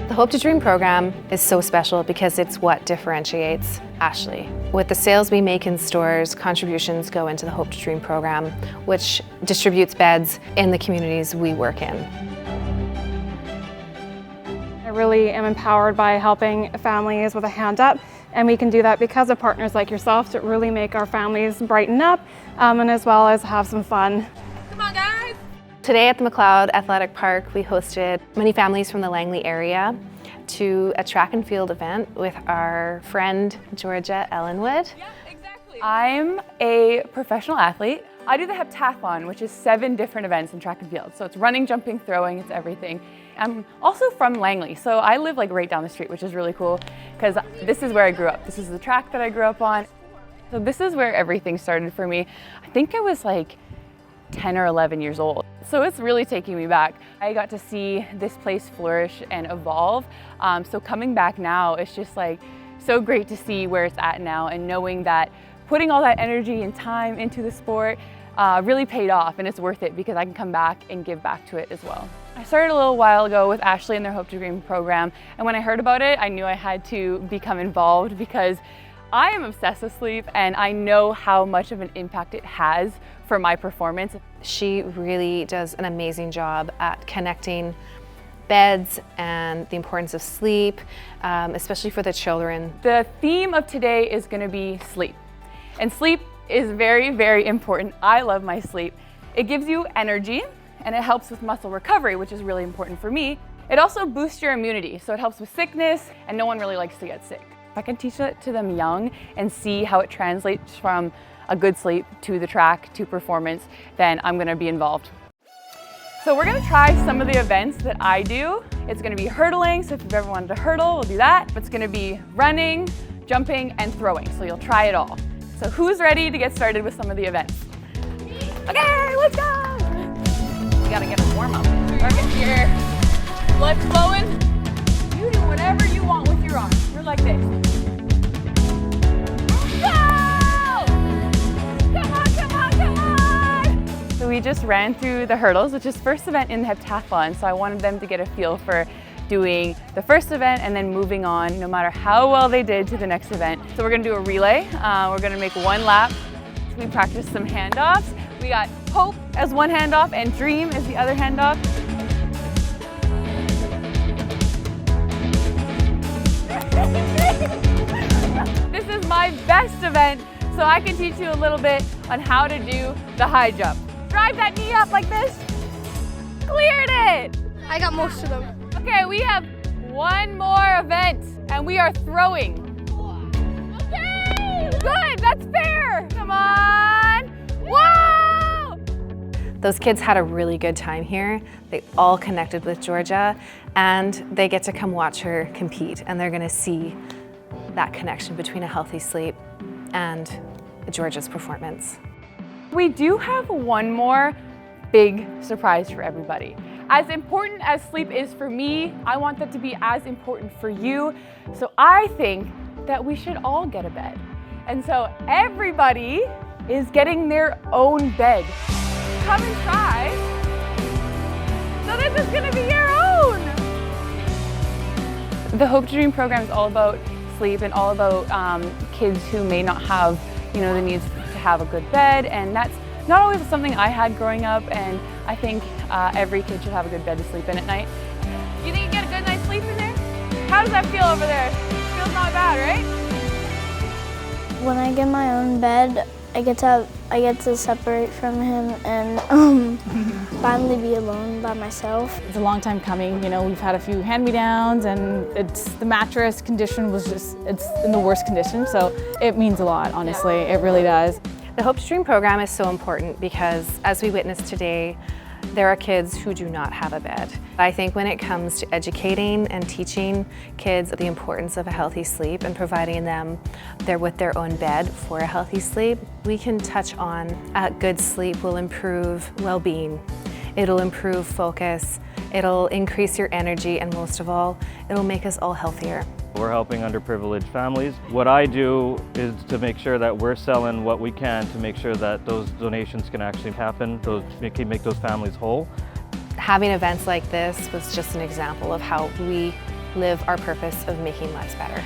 The Hope to Dream program is so special because it's what differentiates Ashley. With the sales we make in stores, contributions go into the Hope to Dream program, which distributes beds in the communities we work in. I really am empowered by helping families with a hand up, and we can do that because of partners like yourself to really make our families brighten up and as well as have some fun. Come on, guys! Today at the McLeod Athletic Park, we hosted many families from the Langley area to a track and field event with our friend Georgia Ellenwood. Yeah, exactly. I'm a professional athlete. I do the heptathlon, which is 7 different events in track and field. So it's running, jumping, throwing, it's everything. I'm also from Langley, so I live like right down the street, which is really cool because this is where I grew up. This is the track that I grew up on. So this is where everything started for me. I think I was like 10 or 11 years old. So it's really taking me back. I got to see this place flourish and evolve. So coming back now, it's just like so great to see where it's at now and knowing that putting all that energy and time into the sport really paid off, and it's worth it because I can come back and give back to it as well. I started a little while ago with Ashley and their Hope to Dream program, and when I heard about it, I knew I had to become involved because I am obsessed with sleep and I know how much of an impact it has for my performance. She really does an amazing job at connecting beds and the importance of sleep, especially for the children. The theme of today is going to be sleep. And sleep is very, very important. I love my sleep. It gives you energy and it helps with muscle recovery, which is really important for me. It also boosts your immunity, so it helps with sickness, and no one really likes to get sick. If I can teach it to them young and see how it translates from a good sleep to the track to performance, then I'm going to be involved. So we're going to try some of the events that I do. It's going to be hurdling, so if you've ever wanted to hurdle, we'll do that. It's going to be running, jumping, and throwing, so you'll try it all. So who's ready to get started with some of the events? Okay, let's go! You gotta get a warm up. Or get your blood flowing. You do whatever you want with your arms. You're like this. Go! Come on, come on, come on! So we just ran through the hurdles, which is first event in the heptathlon. So I wanted them to get a feel for doing the first event and then moving on no matter how well they did to the next event. So we're gonna do a relay. We're gonna make 1 lap. So we practiced some handoffs. We got Hope as one handoff and Dream as the other handoff. This is my best event, so I can teach you a little bit on how to do the high jump. Drive that knee up like this. Cleared it! I got most of them. Okay, we have 1 more event, and we are throwing. Okay! Good, that's fair! Come on! Whoa! Those kids had a really good time here. They all connected with Georgia, and they get to come watch her compete, and they're gonna see that connection between a healthy sleep and Georgia's performance. We do have 1 more big surprise for everybody. As important as sleep is for me, I want that to be as important for you. So I think that we should all get a bed. And so everybody is getting their own bed. Come inside. So this is gonna be your own. The Hope to Dream program is all about sleep and all about kids who may not have, the needs to have a good bed, and that's not always something I had growing up, and I think every kid should have a good bed to sleep in at night. You think you get a good night's sleep in there? How does that feel over there? Feels not bad, right? When I get my own bed, I get to separate from him and finally be alone by myself. It's a long time coming. We've had a few hand-me-downs, and the mattress condition was it's in the worst condition, so it means a lot, honestly. It really does. The Hope to Dream program is so important because, as we witnessed today, there are kids who do not have a bed. I think when it comes to educating and teaching kids the importance of a healthy sleep and providing them with their own bed for a healthy sleep, we can touch on good sleep will improve well-being. It'll improve focus, it'll increase your energy, and most of all, it'll make us all healthier. We're helping underprivileged families. What I do is to make sure that we're selling what we can to make sure that those donations can actually happen, make those families whole. Having events like this was just an example of how we live our purpose of making lives better.